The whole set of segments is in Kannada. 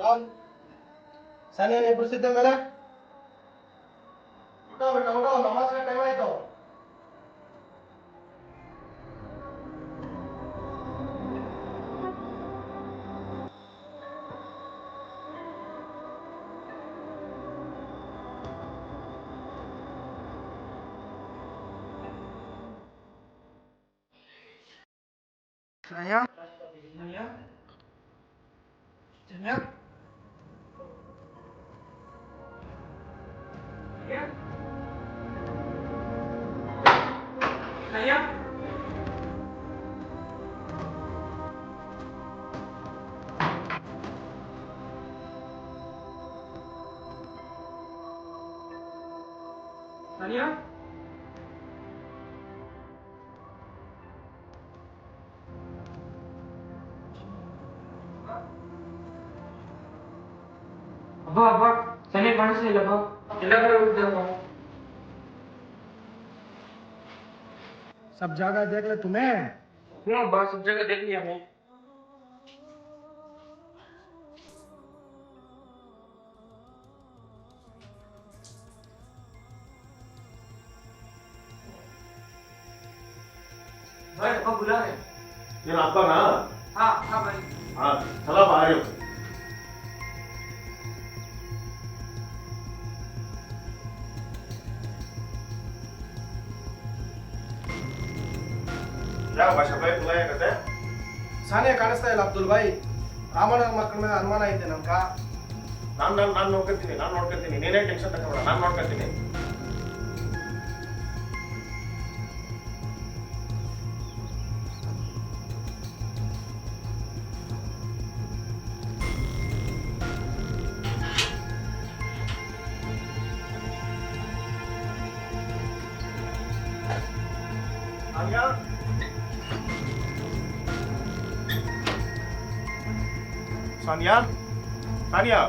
ರಾಮನ್ ಸಾನಿಯಾ ಎಬ್ಬಿಸಿದ್ದೆ ಮೇಲೆ ಊಟ ನಮಾಜ್ ಟೈಮ್ ಆಯ್ತು. Saya? Saya? Saya? Saya? Saya? Saya? अब्बा सनी काಣಿಸ್ತಾ ಇಲ್ಲ ಅಬ್ಬಾ ಎಲ್ಲ ಕಡೆ ಹುಡುಕ್ತಿರಪ್ಪ सब जगह देख ले तुम्हें क्यों अब्बा सब जगह देख लिया मैं भाई अब्बा बुला रहे ये आपका ना हाँ हाँ भाई हाँ चला बाहर हो क्या भाषा भाई बुलाया कहते ಸಾನಿಯಾ ಕಾಣಿಸ್ತಾ ಇಲ್ಲ ಅಬ್ದುಲ್ ಭಾಯ್. ರಾಮನ ಮಕ್ಕಳ ಮೇಲೆ ಅನುಮಾನ ಐತೆ ನಮ್ಗ. ನಾನು ನೋಡ್ಕೊತೀನಿ ನೀನೇ ಟೆನ್ಷನ್ ತಗೋಬೇಡ ನಾನು ನೋಡ್ಕೊತೀನಿ ಸಾನಿಯಾ ಸಾನಿಯಾ ಸಾನಿಯಾ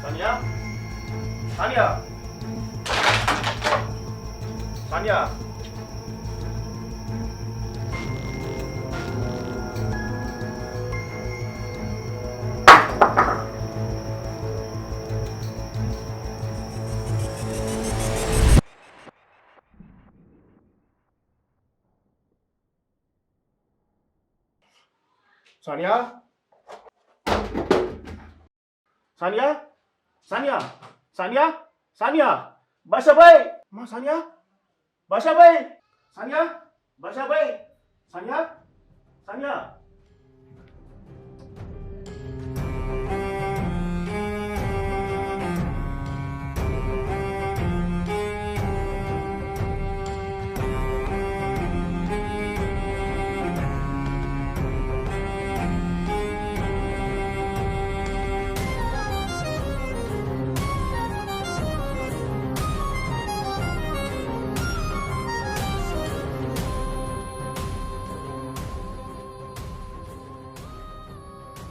ಸಾನಿಯಾ ಸಾನಿಯಾ ಸಾನಿಯಾ सानिया सानिया सानिया सानिया सानिया बादशाह भाई मां सानिया बादशाह भाई सानिया बादशाह भाई सानिया सानिया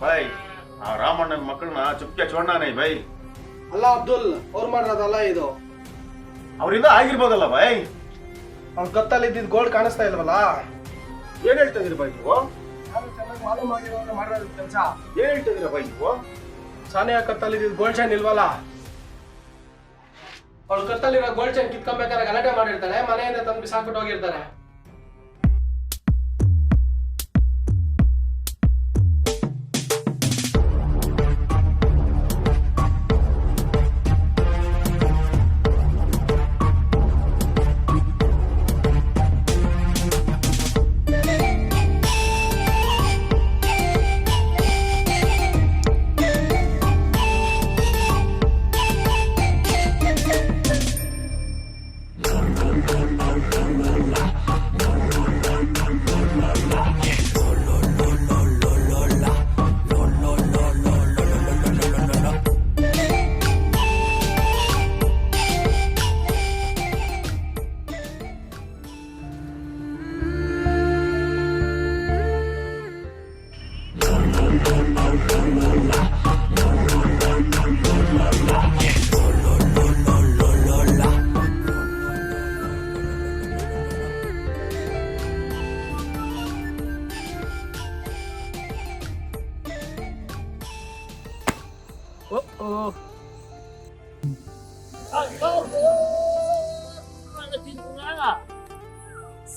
भाई आ रामಣ್ಣನ ಮಕ್ಕಳನ್ನ ಚುಪ್ಕೆ छोड़ना नहीं भाई ಅಲ್ಲ ಅಬ್ದುಲ್ ಅವ್ರು ಮಾಡಿರೋದಲ್ಲ ಇದು. ಅವರಿಂದ ಆಗಿರ್ಬೋದಲ್ಲ भाई ಅವ್ನ ಕತ್ತಲ್ಲಿ ಇದ್ದಿದ್ದು ಗೋಲ್ಡ್ ಕಾಣಿಸ್ತಾ ಇಲ್ವಲ್ಲ. ಏನ್ ಹೇಳ್ತಾ ಇದೀರಿ भाई ನೀವು ನಾನು ಚೆನ್ನಾಗಿ ಮಾಲೂಮ್ ಆಗಿರೋರು ಮಾಡಿರೋದು ಕೆಲಸ. ಏನ್ ಹೇಳ್ತಾ ಇದೀರಾ भाई ನೀವು ಸಾನಿಯಾ ಕತ್ತಲ್ಲಿ ಇದ್ದಿದ್ದು ಗೋಲ್ಡ್ ಚೈನ್ ಇಲ್ವಲ್ಲ. ಅವ್ಳು ಕತ್ತಲ್ಲಿರೋ ಗೋಲ್ಡ್ ಚೈನ್ ಕಿತ್ಕೊಬೇಕಾದ್ರೆ ಗಲಾಟೆ ಮಾಡಿರ್ತಾಳೆ, ಮನೆಯಿಂದ ತಂದು ಬಿಸಾಕ್ಬಿಟ್ಟು ಹೋಗಿರ್ತಾರೆ.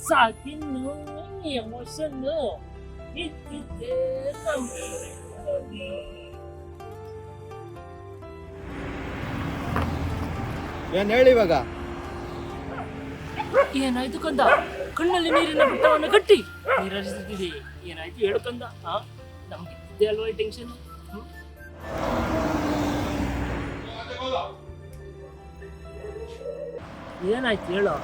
Sakin emotion ಏನ್ ಹೇಳಿ ಇವಾಗ? ಏನಾಯ್ತು ಕಂದ? ಕಣ್ಣಲ್ಲಿ ನೀರಿನ ಬೆಟ್ಟವನ್ನು ಕಟ್ಟಿ ನೀರರಿಸುತ್ತಿದೆ. ಏನಾಯ್ತು ಹೇಳು ಕಂದ? ನಮ್ಗೆ ಇದ್ದೇ ಅಲ್ವಾ ಈ ಟೆನ್ಷನ್? ಏನಾಯ್ತು ಹೇಳು?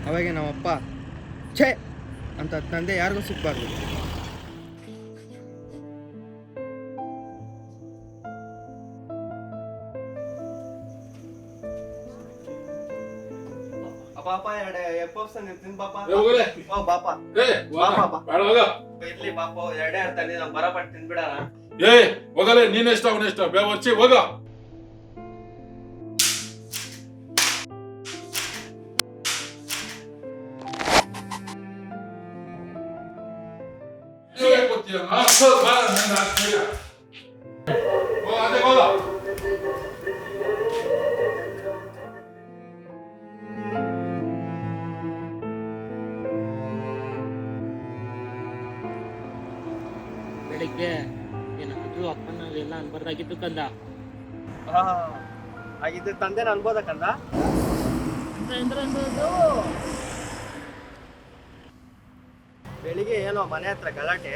ಅವಾಗ ನಮ್ಮಪ್ಪ ಛೇ ಅಂತ ತಂದೆ ಯಾರಿಗೂ ಸಿಕ್ಬಾರ್ದು. ಪಾಪ ಎರಡೆ ಎಪ್ಪೋಸ್ ತಿನ್ ಪಾಪ. ಓ ಪಾಪ ಇರ್ಲಿ ಪಾಪ ಎರಡೇ ಇರ್ತಾನೆ ನಾವು ಬರಪಟ್ಟು ತಿನ್ಬಿಡಣ. ಏ ಹೋಗಲೇ ನೀನೆಷ್ಟ ಅವನೆಷ್ಟ ಬೇವರ್ಚಿ ಹೋಗ. ಬೆಳಿಗ್ಗೆ ಏನಾದ್ರು ಅಪ್ಪನಾಗೆಲ್ಲ ಅನ್ಬಾರ್ದಾಗಿತ್ತು ಕಂದ. ಹಾಗಿದ್ರೆ ತಂದೆನ ಅನ್ಬೋದಕ್ಕಂದ? ಬೆಳಿಗ್ಗೆ ಏನೋ ಮನೆ ಹತ್ರ ಗಲಾಟೆ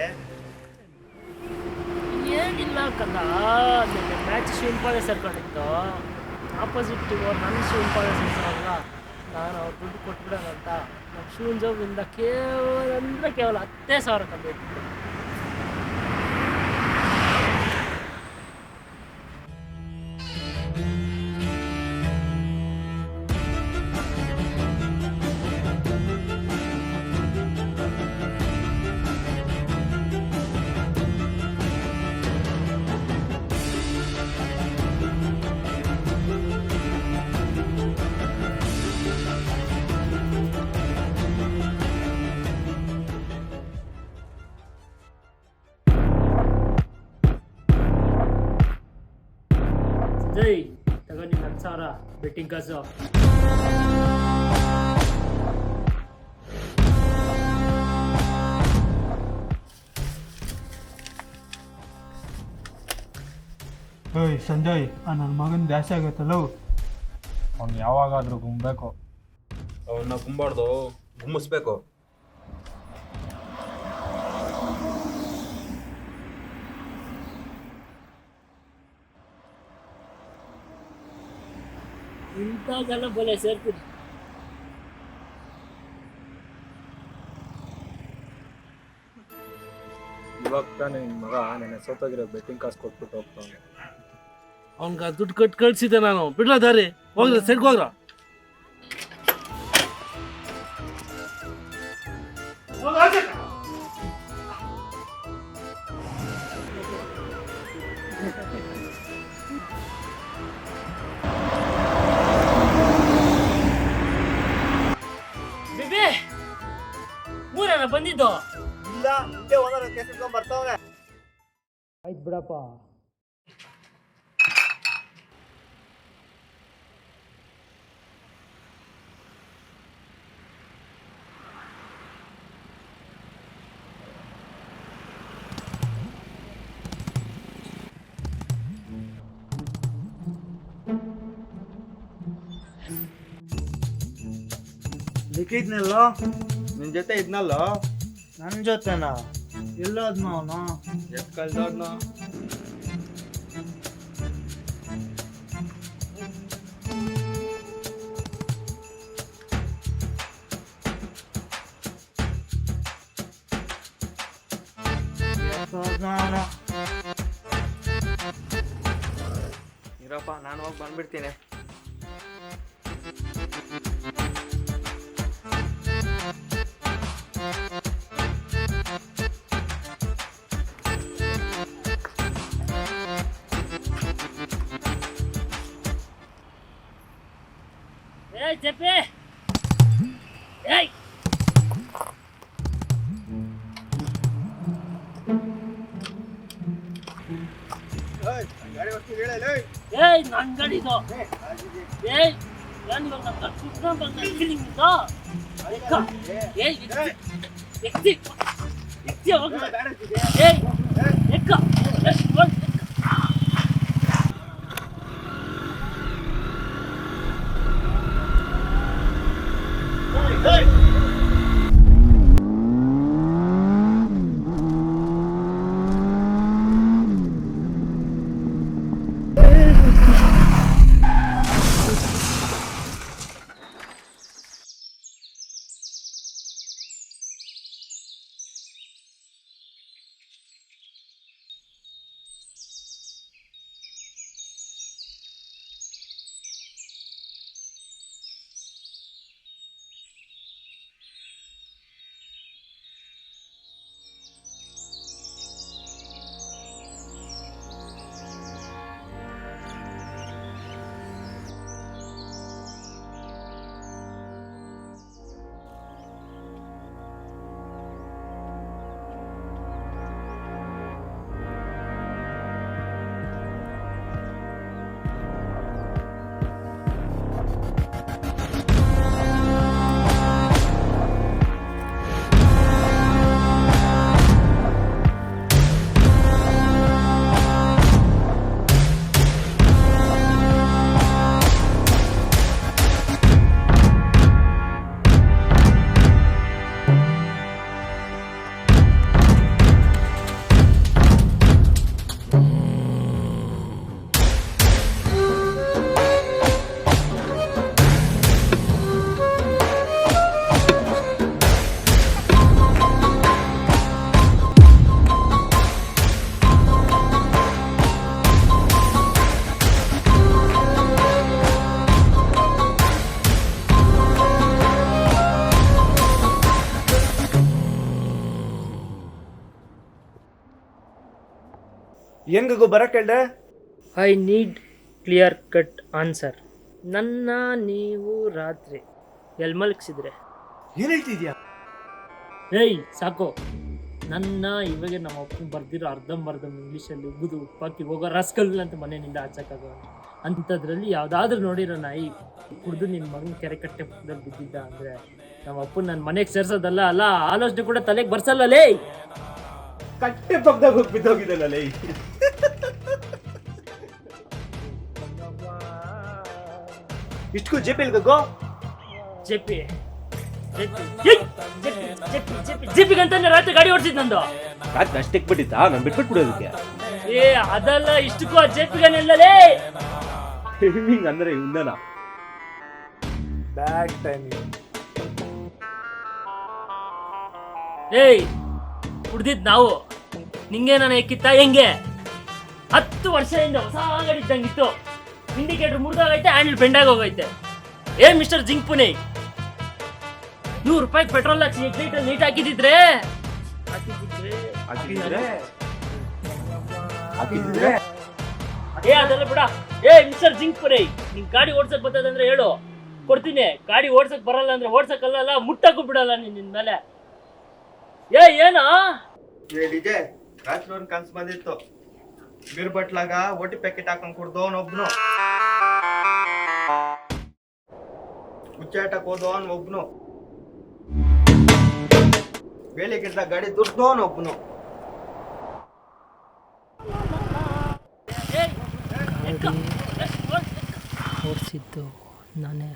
ಏನಿಲ್ಲ ಕಂದ. ನಿನ್ನೆ ಮ್ಯಾಚ್ ಶಿವನ್ಪಾಳೆ ಸೇರ್ಕೊಂಡಿತ್ತು. ಆಪೋಸಿಟ್ ನನ್ನ ಶಿವನ್ಪಾಳೆ ಸೇರ್ಸೋಲ್ಲ. ನಾನು ಅವ್ರು ದುಡ್ಡು ಕೊಟ್ಬಿಡೋಣಂತ ನಮ್ಮ ಶಿವನ್ ಜಾಬಿಂದ ಕೇವಲ 10,000 ಕಂದ ಇತ್ತು. ಜೈ ತಗೊಂಡಿ 10,000 ಬೆಟ್ಟಿಂಗ್ ಕಾಸು. ಓಯ್ ಸಂಜಯ್, ನನ್ನ ಮಗನ ದ್ಯಾಸೆ ಆಗತ್ತಲ್ಲ. ಅವ್ನು ಯಾವಾಗಾದ್ರೂ ಗುಮ್ಬೇಕು. ಅವನ್ನ ಗುಂಬಾರ್ದು, ಗುಮ್ಮಿಸ್ಬೇಕು. ಇಂಥದ್ದೆಲ್ಲ ಬಲೆ ಸೇರ್ತೀನಿ. ಇವಾಗ ತಾನೇ ನಿನ್ನ ಮಗ ನೆನ್ನೆ ಸೋತಾಗಿರೋ ಬೆಟ್ಟಿಂಗ್ ಕಾಸು ಕೊಟ್ಬಿಟ್ಟು ಹೋಗ್ತಾನೆ. ಅವ್ನ್ಗ ದುಡ್ಡು ಕಟ್ಟಿ ಕಳ್ಸಿದ್ದೆ ನಾನು. ಬಿಡ್ಲ ದಾರಿ ಹೋಗ್ರ, ಸೈಡ್ಗೆ ಹೋಗ್ರ. ಬೇಬಿ ಮೂರನ ಬಂದಿದ್ದು ಇಲ್ಲ, ಮುಂದೆ ಹೋದ್ರೆ ಕೆಲ್ಸಕ್ಕೆ ಬರ್ತಾವ್ರೆ. ಆಯ್ತು ಬಿಡಪ್ಪ. ಲಿಖಿತ್ನಲ್ಲೋ ನಿನ್ ಜೊತೆ ಇದ್ನಲ್ಲೋ? ನನ್ನ ಜೊತೆನಾ? ಎಲ್ಲೋದ್ನ ಅವನು? ಎತ್ ಕಳ್ದೋದ್ನು. ಇರಪ್ಪ, ನಾನು ಹೋಗಿ ಬಂದ್ಬಿಡ್ತೀನಿ. ಏಯ್ ಚೆಪ್ಪೆ, ಏಯ್ ಏಯ್ ನನ್ ಗಾಡಿದು ಏಯ್ ನಾನು ಇವಾಗ ನನ್ನ ಕುತ್ಕೊಂಡ್ ಬಂದ ಫೀಲಿಂಗ್ ಇದ್ದೋ ಏಯ್ ಎಕ್ತಿ ಹೋಗಿ ಏಯ್ ಎಕ್ಕ ಹೆಂಗು ಬರಕ್ಕೆ ಹೇಳ್ದೆ? I need clear cut answer. ನನ್ನ ನೀವು ರಾತ್ರಿ ಎಲ್ಲಿ ಮಲಗಿಸಿದ್ರೆ ಏನ್ ಹೇಳ್ತಿದ್ಯಾ? ಏಯ್ ಸಾಕು, ನನ್ನ ಇವಾಗ ನಮ್ಮ ಅಪ್ಪನ ಬರ್ದಿರೋ ಅರ್ಧಂಬರ್ಧಂ ಇಂಗ್ಲೀಷಲ್ಲಿ ಉಗಿದು ಉಪ್ಪಾಕಿ ಹೋಗೋ ರಸ್ಕಲ್ ಅಂತ ಮನೆಯಿಂದ ಆಚಕ್ಕಾಗೋ ಅಂಥದ್ರಲ್ಲಿ ಯಾವುದಾದ್ರೂ ನೋಡಿರೋ ನಾಯಿ ಕುಡಿದು ನಿನ್ನ ಮಗನ ಕೆರೆ ಕಟ್ಟೆ ಪಕ್ಕದಲ್ಲಿ ಬಿದ್ದಿದ್ದ ಅಂದರೆ ನಮ್ಮ ಅಪ್ಪನ ನನ್ನ ಮನೆಗೆ ಸೇರ್ಸೋದಲ್ಲ ಅಲ್ಲ ಆಲೋಚನೆ ಕೂಡ ತಲೆಗೆ ಬರ್ಸಲ್ಲ ಲೇ. ಕಟ್ಟೆ ಪಕ್ಕದಾಗ ಹೋಗಿ ಬಿದ್ದೋಗಿದ್ದಲ್ಲ ಲೈ. ಇಷ್ಟಕ್ಕೂ ಜೆಪಿಲ್ಗೋ ಜೆಪಿ ಜೆಪಿಗಂತಾನೆ ರಾತ್ರಿ ಗಾಡಿ ಓಡಿಸಿದ್ ನಂದು. ಅಷ್ಟಕ್ಕೆ ಬಿಟ್ಟಿತ್ತಾ? ನಾನು ಬಿಟ್ಬಿಟ್ಟು ಬಿಡೋದಕ್ಕೆ ಏ ಅದಲ್ಲ, ಇಷ್ಟಕ್ಕೂ ಆ ಜೆಪಿಗನೆಲ್ಲಲೇ ಹಿಂಗ್ ಅಂದ್ರೆ ಇಂದನ ಬ್ಯಾಡ್ ಟೈಮಿಂಗ್. ಏಯ್ ಕುಡ್ದಿದ್ ನಾವು ನಿಂಗೆ ನಾನು ಎಕ್ಕಿತ್ತ ಹೆಂಗೆ? 10 ವರ್ಷದಿಂದ ಹೊಸ ಗಾಡಿ ಇದ್ದಂಗಿತ್ತು. Indicator ಮುರಿದೋಗೈತೆ, handle ಬೆಂಡಾಗಿ ಹೋಗೈತೆ. ಏ ಮಿಸ್ಟರ್ ಜಿಂಕ್ ಪುಣೆ, 100 ರೂಪಾಯಿ ಪೆಟ್ರೋಲ್ ಹಾಕಿ ಎಕ್ಲೈಟ್ ನೀಟ್ ಹಾಕಿದಿದ್ರೆ ಏ ಅದೆಲ್ಲ ಬಿಡ. ಏ ಮಿಸ್ಟರ್ ಜಿಂಕ್ ಪುಣೆ, ನಿನ್ ಗಾಡಿ ಓಡ್ಸಕ್ ಬರ್ತದಂದ್ರೆ ಹೇಳು, ಕೊಡ್ತೀನಿ. ಗಾಡಿ ಓಡ್ಸಕ್ ಬರಲ್ಲ ಅಂದ್ರೆ ಓಡ್ಸಕ್ಕಲ್ಲ, ಮುಟ್ಟಕ್ಕೂ ಬಿಡಲ್ಲ ನಿನ್ ಮೇಲೆ. ಏನಾ ಹೇಳಿದೆ? ರಾತ್ರಿ ಒಂದು ಕನ್ಸು ಬಂದಿತ್ತು, ಬೀರ್ ಬಟ್ಲಾಗ ಒಟ್ಟಿ ಪ್ಯಾಕೆಟ್ ಹಾಕೊಂಡ್ ಕುಡ್ದವನೊಬ್ನು, ಹುಚ್ಚಾಟಕ್ ಹೋದವನೊಬ್ನು, ಬೇಲಿ ಗಿಡ್ದ ಗಾಡಿ ದುಡ್ದವನೊಬ್ನು. ಓಡಿಸಿದ್ದು ನಾನೇ.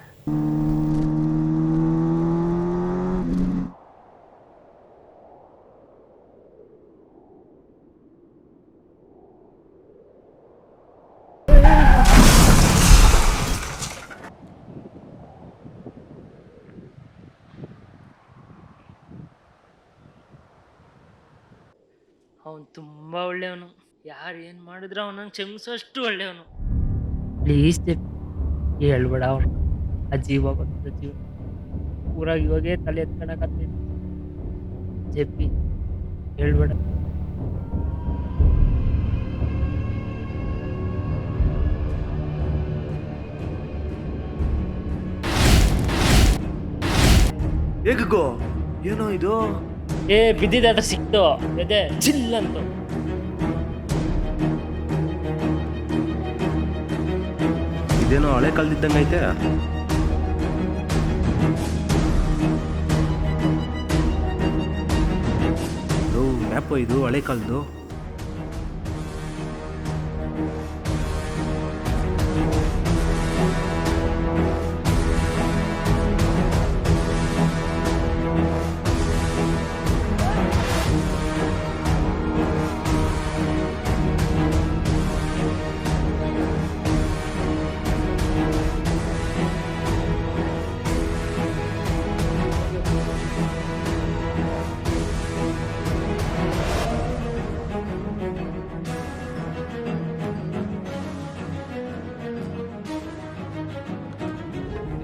ಅವನು ತುಂಬ ಒಳ್ಳೆಯವನು. ಯಾರು ಏನು ಮಾಡಿದ್ರು ಅವನನ್ನು ಕ್ಷಮಿಸೋಷ್ಟು ಒಳ್ಳೆಯವನು. ಪ್ಲೀಸ್ ಹೇಳ್ಬೇಡ ಅವನು. ಆ ಜೀವ ಬಂದ ಜೀವ ಊರಾಗ ಇವಾಗೇ ತಲೆ ಎತ್ಕೊಳಕತ್ತೀನಿ. ಜೆಪ್ಪಿ ಹೇಳ್ಬೇಡ. ಹೇಗೋ ಏನೋ ಇದು? ಏ ಬಿದ್ದಿದ್ದಾದ್ರೆ ಸಿಕ್ತು, ಎದೆ ಚಿಲ್ ಅಂತು. ಇದೇನೋ ಹಳೆ ಕಾಲದಿದ್ದಂಗೆ ಐತೆ. ಮ್ಯಾಪು ಇದು ಹಳೆ ಕಾಲದ್ದು.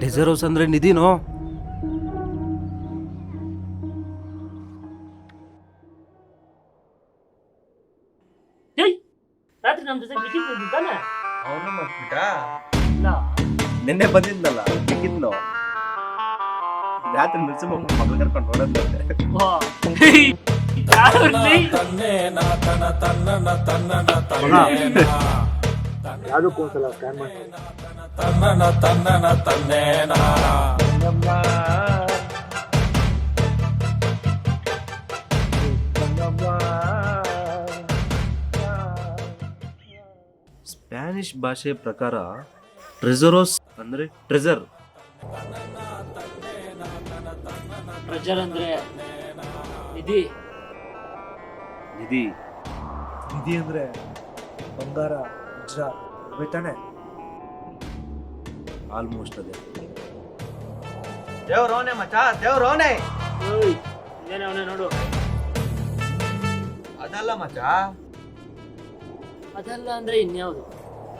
ಡೆಸರ್ ಹೌಸ್ ಅಂದ್ರೆ ನಿಧಿನೋ? ರಾತ್ರಿ ನಮ್ಮ ಜೊತೆ ಬಿಟ್ಟಿದ್ದು ತಾನೆ? ಅವನು ಮಾಡ್ಬಿಟ್ಟ. ಇಲ್ಲ ನಿನ್ನೆ ಬಂದಿದ್ನಲ್ಲ ಸಿಕ್ಕಿದ್ನು. ರಾತ್ರಿ ಮಿಲ್ಸಿ ಮಗಳು ಕರ್ಕೊಂಡು ನೋಡೋದಂತೆ. ವಾ. ಯಾರು ನೀ? ಯಾವುದಕ್ಕೂ ಒಂದ್ಸಲ ಸ್ಕ್ಯಾನ್ ಮಾಡಿ. ಸ್ಪ್ಯಾನಿಷ್ ಭಾಷೆ ಪ್ರಕಾರ ಟ್ರೆಸರೋಸ್ ಅಂದ್ರೆ ಟ್ರೆಸರ್. ಪ್ರಜರ್ ಅಂದ್ರೆ ನಿಧಿ. ನಿಧಿ ನಿಧಿ ಅಂದ್ರೆ ಬಂಗಾರ, ವಜ್ರ, ಅವೇ ತಾನೆ? ಆಲ್ಮೋಸ್ಟ್ ಅದೇ. ದೇವ್ರೋನೆ ಮಚ್ಚ, ದೇವ್ರೋನೆ. ಓಯ್ ಇನ್ನೇನೆ ಅವನೇ ನೋಡು. ಅದಲ್ಲ ಮಚ್ಚ. ಅದಲ್ಲ ಅಂದ್ರೆ ಇನ್ಯಾವುದು?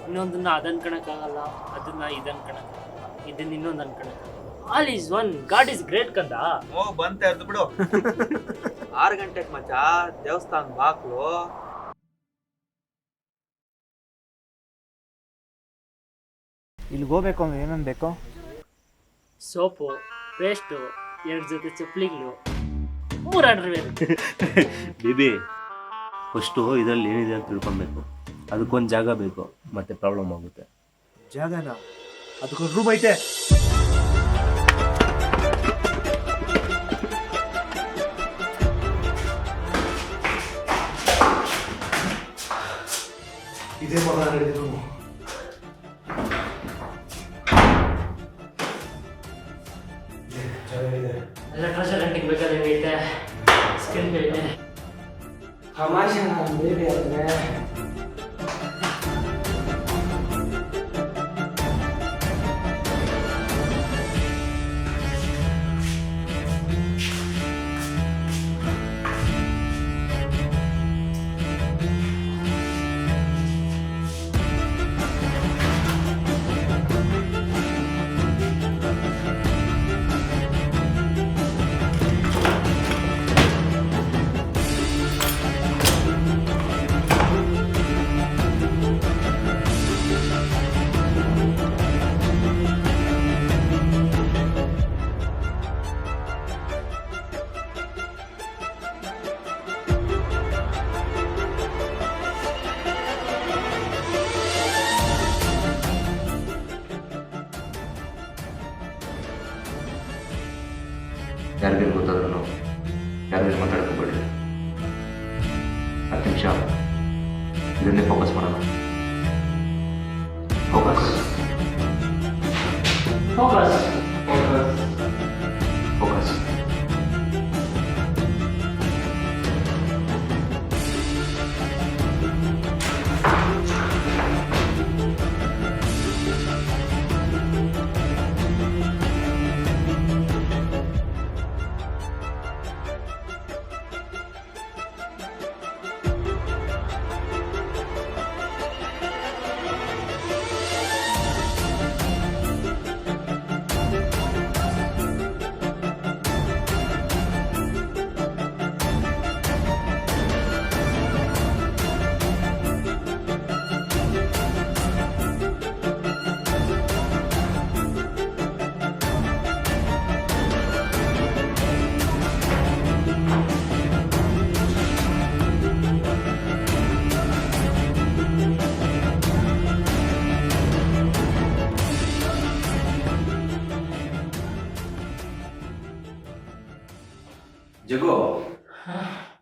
ಇನ್ನೊಂದನ್ನ ಅದನ್ನ ಕಣಕ್ಕಾಗಲ್ಲ, ಅದನ್ನ ಇದನ್ನ ಕಣಕ್ಕಾಗಲ್ಲ, ಇದನ್ನ ಇನ್ನೊಂದು ಅನ್ಕಣಕ್ಕಾಗಲ್ಲ. All is one, god is great ಕಂದ. ಓ ಬಂತ ಎರ್ದು ಬಿಡು. 6 ಗಂಟೆಗೆ ಮಚ್ಚ ದೇವಸ್ಥಾನ ಬಾಕ್ಲು. ಇಲ್ಲಿಗೆ ಹೋಗ್ಬೇಕು ಅಂದ್ರೆ ಏನೇನು ಬೇಕು? ಸೋಪು, ಪೇಸ್ಟು, 2 ಜೊತೆ ಚಪ್ಪಲಿಗಳು, 3 ಅಂಡರ್ವೇರ್. ಬೇಬಿ ಫಸ್ಟು ಇದರಲ್ಲಿ ಏನಿದೆ ಅಂತ ತಿಳ್ಕೊಬೇಕು. ಅದಕ್ಕೊಂದು ಜಾಗ ಬೇಕು, ಮತ್ತೆ ಪ್ರಾಬ್ಲಮ್ ಆಗುತ್ತೆ. ಜಾಗನ? ಅದಕ್ಕೊಂದು ರೂಮ್ ಐತೆ. ಇದೇ ಮಗ ರೂಮು. ಎಲ್ಲ ಟ್ರೆಷರ್ ಹಂಟಿಂಗ್ ಬೇಕಾದ್ರೆ ಐತೆ, ಸ್ಕಿನ್ ಐತೆ. ಬೇರೆ ಆದರೆ ಯಾರಿಗೂ ಗೊತ್ತಾದ್ರೂ ಯಾರಿಗೂ ಮಾತಾಡ್ಕೋಬೇಡ್ರಿ. 10 ನಿಮಿಷ ಇದನ್ನೇ ಫೋಕಸ್ ಮಾಡೋಣ. Focus focus focus focus.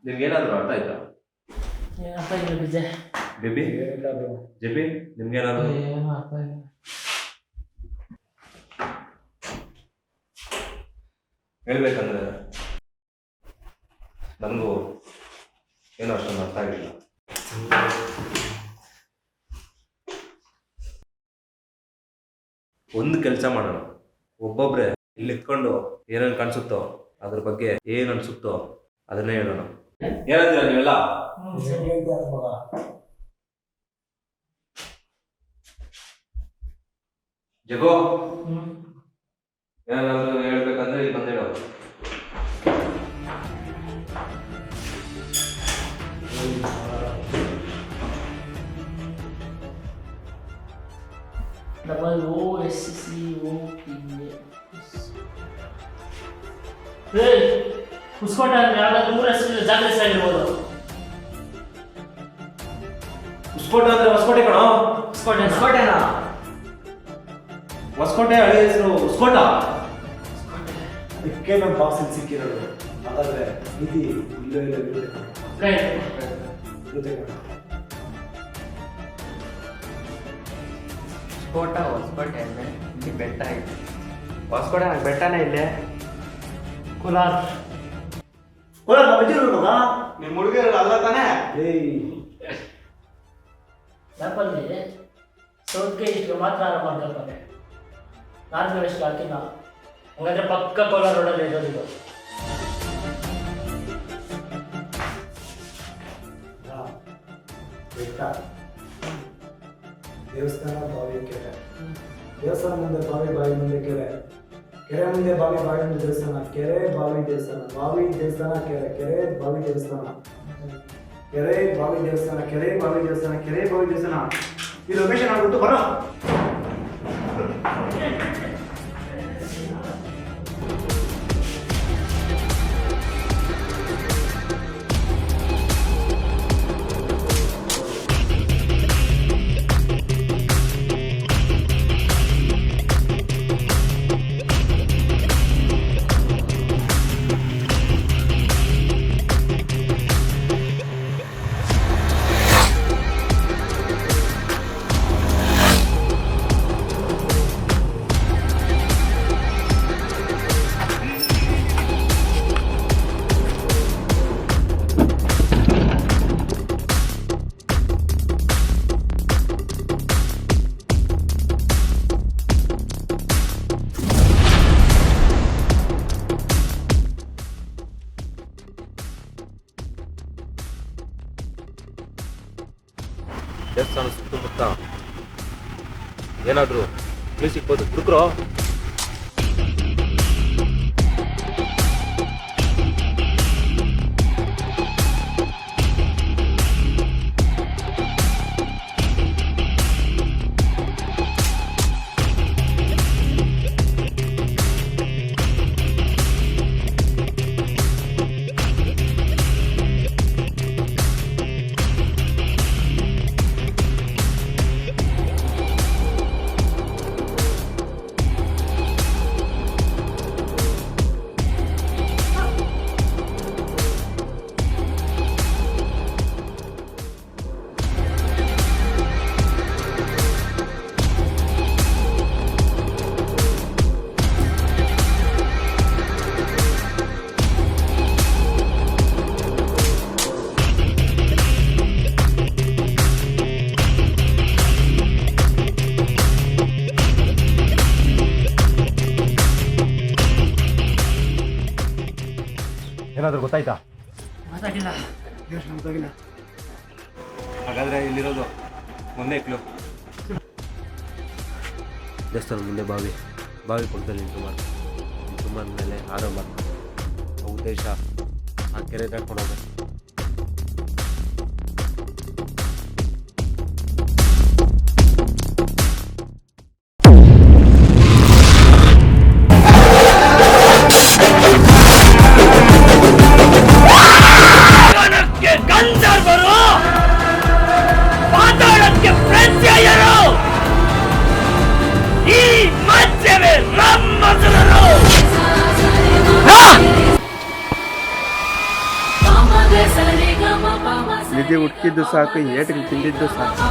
ನಿಮ್ಗೇನಾದ್ರು ಅರ್ಥ ಆಯ್ತಾ ಅರ್ಥ ಆಗಿಲ್ಲ ವಿಜಯ್. ಬೇಬಿ ಜೆಬಿ ನಿಮ್ಗೇನಾದ್ರು ಏನು ಅರ್ಥ ಇಲ್ಲ. ಹೇಳ್ಬೇಕಂದ್ರೆ ನನಗೂ ಏನೋ ಅಷ್ಟೊಂದು ಅರ್ಥ ಆಗಿಲ್ಲ. ಒಂದು ಕೆಲಸ ಮಾಡೋಣ, ಒಬ್ಬೊಬ್ರೆ ಇಲ್ಲಿ ಇಟ್ಕೊಂಡು ಏನೇನು ಕಾಣಿಸುತ್ತೋ ಅದ್ರ ಬಗ್ಗೆ ಏನು ಅನ್ಸುತ್ತೋ ಅದನ್ನೇ ಹೇಳೋಣ. ಏನಂತೀರ ನೀವೆಲ್ಲ? ಜಗೋ ಏನಾದ್ರು ಹೇಳ್ಬೇಕಂದ್ರೆ ಇಲ್ಲಿ ಬಂದೇಳೋ. ಉಸ್ಕೋಟ ಅಂದ್ರೆ ಯಾವ್ದಾದ್ರು 3 ಹೆಸರು ಜಾಗೃತಿ ಆಗಿರ್ಬೋದು. ಉಸ್ಕೋಟೆ ಅಂದ್ರೆ ಹೊಸಕೋಟೆ ಕಣೋ. ಹೊಸಕೋಟೆನಾ? ಹೊಸಕೋಟೆ ಹಳೆ ಹೆಸರು ಉಸ್ಕೋಟ. ಅದಕ್ಕೆ ನಮ್ಮ ಬಾಕ್ಸಲ್ಲಿ ಸಿಕ್ಕಿರೋದು. ಹಾಗಾದ್ರೆ ನಿಧಿ ಇಲ್ಲೋ ಇರುತ್ತೆ. ಹೊಸಕೋಟೆ ಅಂದ್ರೆ ಇಲ್ಲಿ ಬೆಟ್ಟ ಐತೆ. ಹೊಸಕೋಟೆ ನಂಗೆ ಬೆಟ್ಟನೇ ಇಲ್ಲೇ. ಕೋಲಾರ ನಿಮ್ಮ ಹುಡುಗರು ಅಲ್ಲ ತಾನೇ? ಮ್ಯಾಪಲ್ಲಿ ಸೌತ್ಗೆ ಇಷ್ಟು ಮಾತ್ರ ಆರಾಮ ಮಾಡ್ಕೊಳ್ತಾರೆ. ನಾರ್ತ್ ಎಷ್ಟು ಹಾಕಿಲ್ಲ. ಹಂಗಂದ್ರೆ ಪಕ್ಕ ಕೋಲಾರ ರೋಡಲ್ಲಿ ಇರೋದು. ಬೆಟ್ಟ, ದೇವಸ್ಥಾನ, ಬಾವಿ, ಕೆರೆ. ದೇವಸ್ಥಾನ ಮುಂದೆ ಬಾವಿ, ಬಾವಿ ಮುಂದೆ ಕೆರೆ, ಕೆರೆ ಮುಂದೆ ಬಾವಿ, ಬಾವಿ ಮುಂದೆ ದೇವಸ್ಥಾನ, ಕೆರೆ ಬಾವಿ ದೇವಸ್ಥಾನ, ಬಾವಿ ದೇವಸ್ಥಾನ, ಕೆರೆ, ಕೆರೆ ಬಾವಿ ದೇವಸ್ಥಾನ, ಕೆರೆ ಬಾವಿ ದೇವಸ್ಥಾನ, ಕೆರೆ ಬಾವಿ ದೇವಸ್ಥಾನ, ಕೆರೆ ಬಾವಿ ದೇವಸ್ಥಾನ. ಈ ಲೊಕೇಶನ್ ಆಗ್ಬಿಟ್ಟು ಬರೋ. ದೇವಸ್ಥಾನ ಸುತ್ತಮುತ್ತ ಏನಾದರೂ ಪ್ಲೇಸ್ ಸಿಗ್ಬೋದು ಹುಡುಕ್ರೋ. ಏನಾದರೂ ಗೊತ್ತಾಯ್ತಾ? ಮಾತಾಡಿಲ್ಲ. ಹಾಗಾದ್ರೆ ಇಲ್ಲಿರೋದು ಒಂದೇ ಕ್ಲೂ. ದೇವಸ್ಥಾನ ಮುಂದೆ ಬಾವಿ, ಬಾವಿ ಪಕ್ಕದಲ್ಲಿ ಸುಮಾರು ಮೇಲೆ ಆರಂಭ ಉದ್ದೇಶ ಆ ಕೆರೆ ದಾಟ್ಕೊಂಡು ಹೋಗೋದು. ನಿಧಿ ಹುಟ್ಟಿದ್ದು ಸಾಕು, ಏಟಿಗೆ ತಿಂದಿದ್ದು ಸಾಕು.